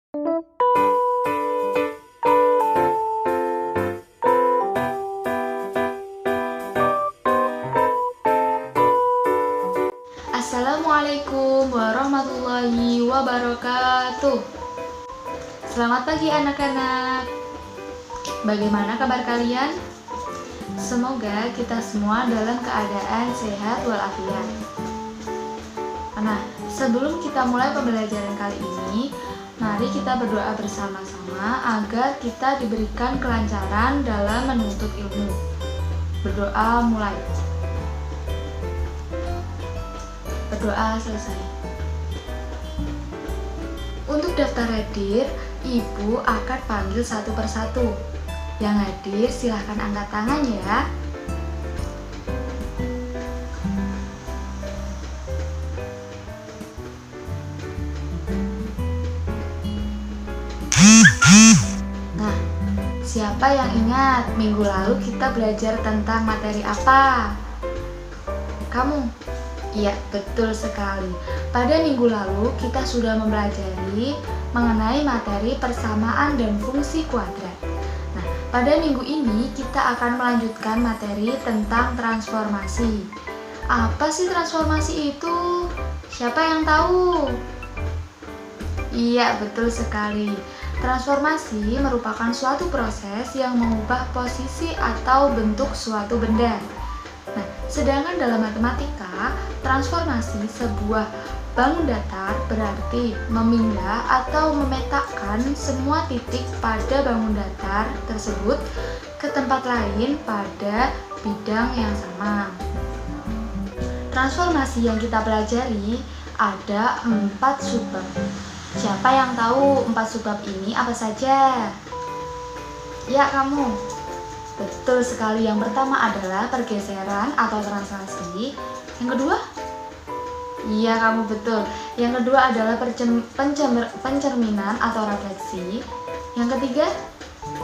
Assalamualaikum warahmatullahi wabarakatuh. Selamat pagi anak-anak. Bagaimana kabar kalian? Semoga kita semua dalam keadaan sehat walafiat. Nah, sebelum kita mulai pembelajaran kali ini, mari kita berdoa bersama-sama agar kita diberikan kelancaran dalam menuntut ilmu. Berdoa mulai. Berdoa selesai. Untuk daftar hadir, Ibu akan panggil satu persatu. Yang hadir silahkan angkat tangan ya. Nah, siapa yang ingat minggu lalu kita belajar tentang materi apa? Kamu? Iya, betul sekali. Pada minggu lalu kita sudah mempelajari mengenai materi persamaan dan fungsi kuadrat. Nah, pada minggu ini kita akan melanjutkan materi tentang transformasi. Apa sih transformasi itu? Siapa yang tahu? Iya, betul sekali. Transformasi merupakan suatu proses yang mengubah posisi atau bentuk suatu benda. Nah, sedangkan dalam matematika, transformasi sebuah bangun datar berarti memindah atau memetakan semua titik pada bangun datar tersebut ke tempat lain pada bidang yang sama. Transformasi yang kita pelajari ada 4 subbab. Siapa yang tahu 4 subbab ini apa saja? Ya, kamu. Betul sekali, yang pertama adalah pergeseran atau translasi. Yang kedua? Iya, kamu betul. Yang kedua adalah pencerminan atau refleksi. Yang ketiga?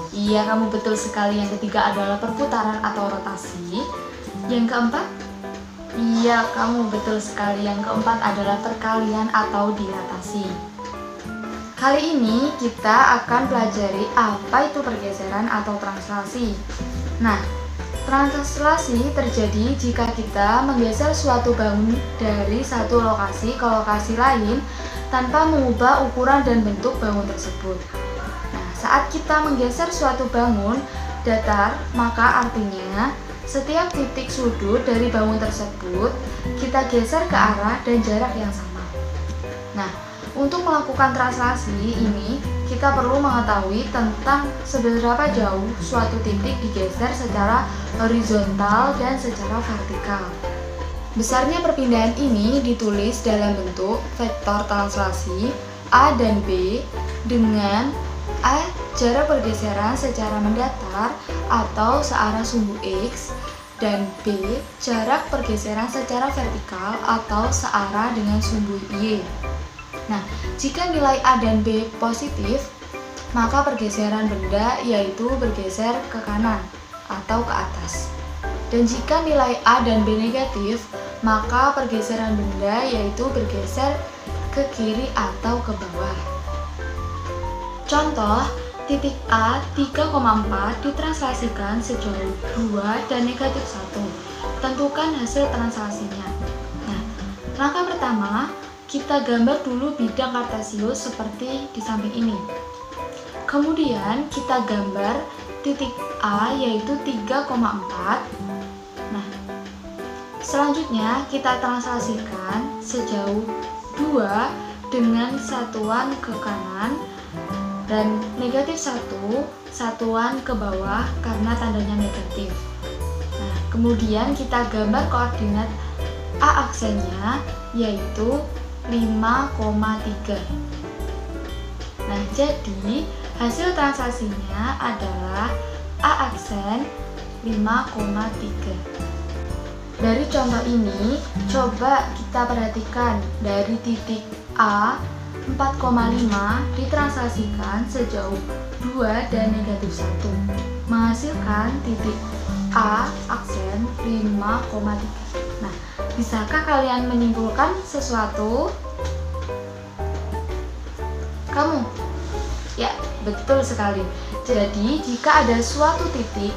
Iya, kamu betul sekali. Yang ketiga adalah perputaran atau rotasi. Yang keempat? Iya, kamu betul sekali. Yang keempat adalah perkalian atau dilatasi. Kali ini kita akan pelajari apa itu pergeseran atau translasi. Nah, translasi terjadi jika kita menggeser suatu bangun dari satu lokasi ke lokasi lain tanpa mengubah ukuran dan bentuk bangun tersebut. Nah, saat kita menggeser suatu bangun datar, maka artinya setiap titik sudut dari bangun tersebut kita geser ke arah dan jarak yang sama. Nah, untuk melakukan translasi ini, kita perlu mengetahui tentang seberapa jauh suatu titik digeser secara horizontal dan secara vertikal. Besarnya perpindahan ini ditulis dalam bentuk vektor translasi A dan B dengan A jarak pergeseran secara mendatar atau searah sumbu X dan B jarak pergeseran secara vertikal atau searah dengan sumbu Y. Nah, jika nilai A dan B positif, maka pergeseran benda yaitu bergeser ke kanan atau ke atas. Dan jika nilai A dan B negatif, maka pergeseran benda yaitu bergeser ke kiri atau ke bawah. Contoh, titik A 3,4 ditranslasikan sejauh 2 dan negatif 1. Tentukan hasil translasinya. Nah, langkah pertama, kita gambar dulu bidang kartesius seperti di samping ini. Kemudian kita gambar titik A yaitu 3,4. Nah, selanjutnya kita translasikan sejauh 2 dengan satuan ke kanan dan negatif 1 satuan ke bawah karena tandanya negatif. Nah, kemudian kita gambar koordinat A aksennya yaitu 5,3. Nah, jadi hasil translasinya adalah A aksen 5,3. Dari contoh ini, coba kita perhatikan dari titik A 4,5 ditranslasikan sejauh 2 dan negatif 1, menghasilkan titik A aksen 5,3. Nah, bisakah kalian menyimpulkan sesuatu? Kamu? Ya, betul sekali. Jadi, jika ada suatu titik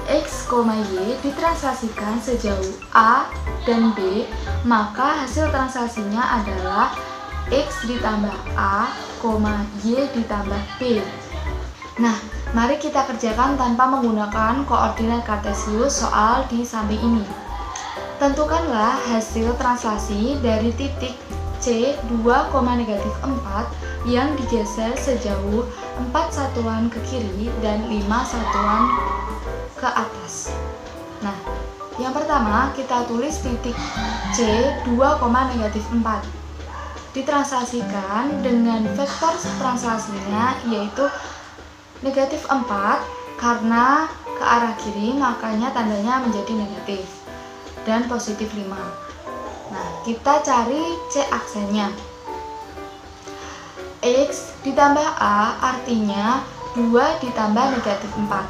X, Y ditranslasikan sejauh A dan B, maka hasil translasinya adalah X ditambah A, Y ditambah B. Nah, mari kita kerjakan tanpa menggunakan koordinat kartesius soal di samping ini. Tentukanlah hasil translasi dari titik C 2,-4 yang digeser sejauh 4 satuan ke kiri dan 5 satuan ke atas. Nah, yang pertama kita tulis titik C 2,-4. Ditranslasikan dengan vektor translasinya yaitu -4 karena ke arah kiri makanya tandanya menjadi negatif dan +5. Nah, kita cari C aksennya. X ditambah A artinya 2 ditambah -4.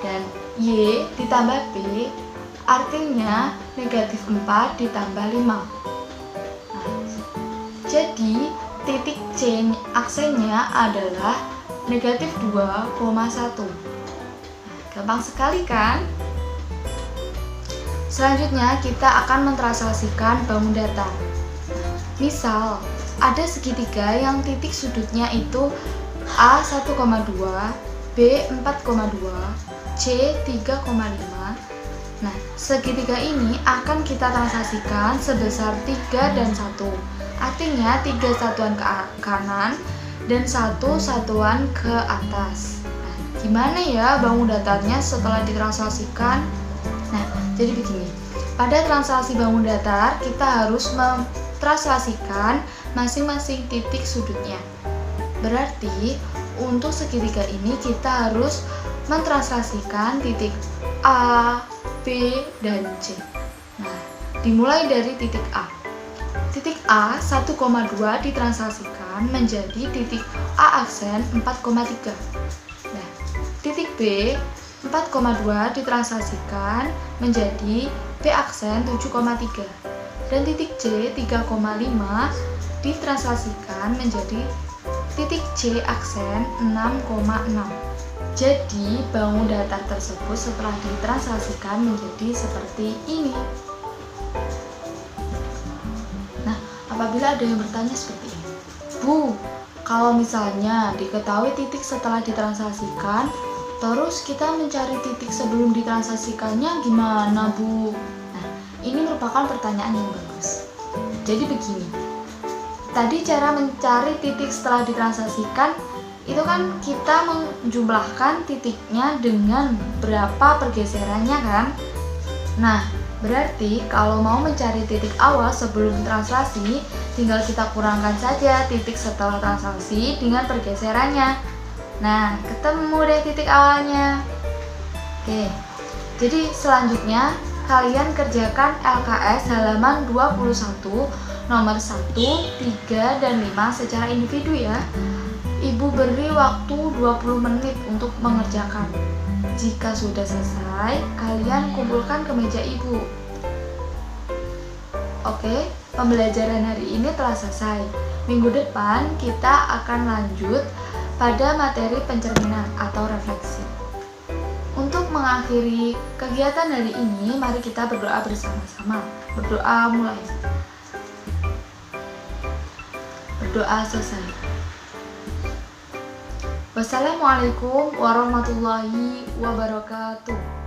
Dan Y ditambah B artinya -4 ditambah 5. Nah, jadi titik C aksennya adalah -2,1. Gampang sekali kan? Selanjutnya kita akan mentranslasikan bangun datar. Misal, ada segitiga yang titik sudutnya itu A 1,2, B 4,2, C 3,5. Nah, segitiga ini akan kita translasikan sebesar 3 dan 1. Artinya 3 satuan ke kanan dan 1 satuan ke atas. Nah, gimana ya bangun datarnya setelah ditranslasikan? Nah, jadi begini. Pada translasi bangun datar, kita harus mentranslasikan masing-masing titik sudutnya. Berarti, untuk segitiga ini kita harus mentranslasikan titik A, B, dan C. Nah, dimulai dari titik A. Titik A 1,2 ditranslasikan menjadi titik A aksen 4,3. Nah, titik B 4,2 ditranslasikan menjadi B aksen 7,3 dan titik C 3,5 ditranslasikan menjadi titik C aksen 6,6. Jadi bangun datar tersebut setelah ditranslasikan menjadi seperti ini. Nah, apabila ada yang bertanya seperti ini, Bu, kalau misalnya diketahui titik setelah ditranslasikan, terus kita mencari titik sebelum ditranslasikannya gimana, Bu? Nah, ini merupakan pertanyaan yang bagus. Jadi begini, tadi cara mencari titik setelah ditranslasikan itu kan kita menjumlahkan titiknya dengan berapa pergeserannya kan? Nah, berarti kalau mau mencari titik awal sebelum translasi, tinggal kita kurangkan saja titik setelah translasi dengan pergeserannya. Nah, ketemu deh titik awalnya. Oke, jadi selanjutnya kalian kerjakan LKS halaman 21 nomor 1, 3, dan 5 secara individu ya. Ibu beri waktu 20 menit untuk mengerjakan. Jika sudah selesai, kalian kumpulkan ke meja ibu. Oke, pembelajaran hari ini telah selesai. Minggu depan kita akan lanjut pada materi pencerminan atau refleksi. Untuk mengakhiri kegiatan hari ini, mari kita berdoa bersama-sama. Berdoa mulai. Berdoa selesai. Wassalamualaikum warahmatullahi wabarakatuh.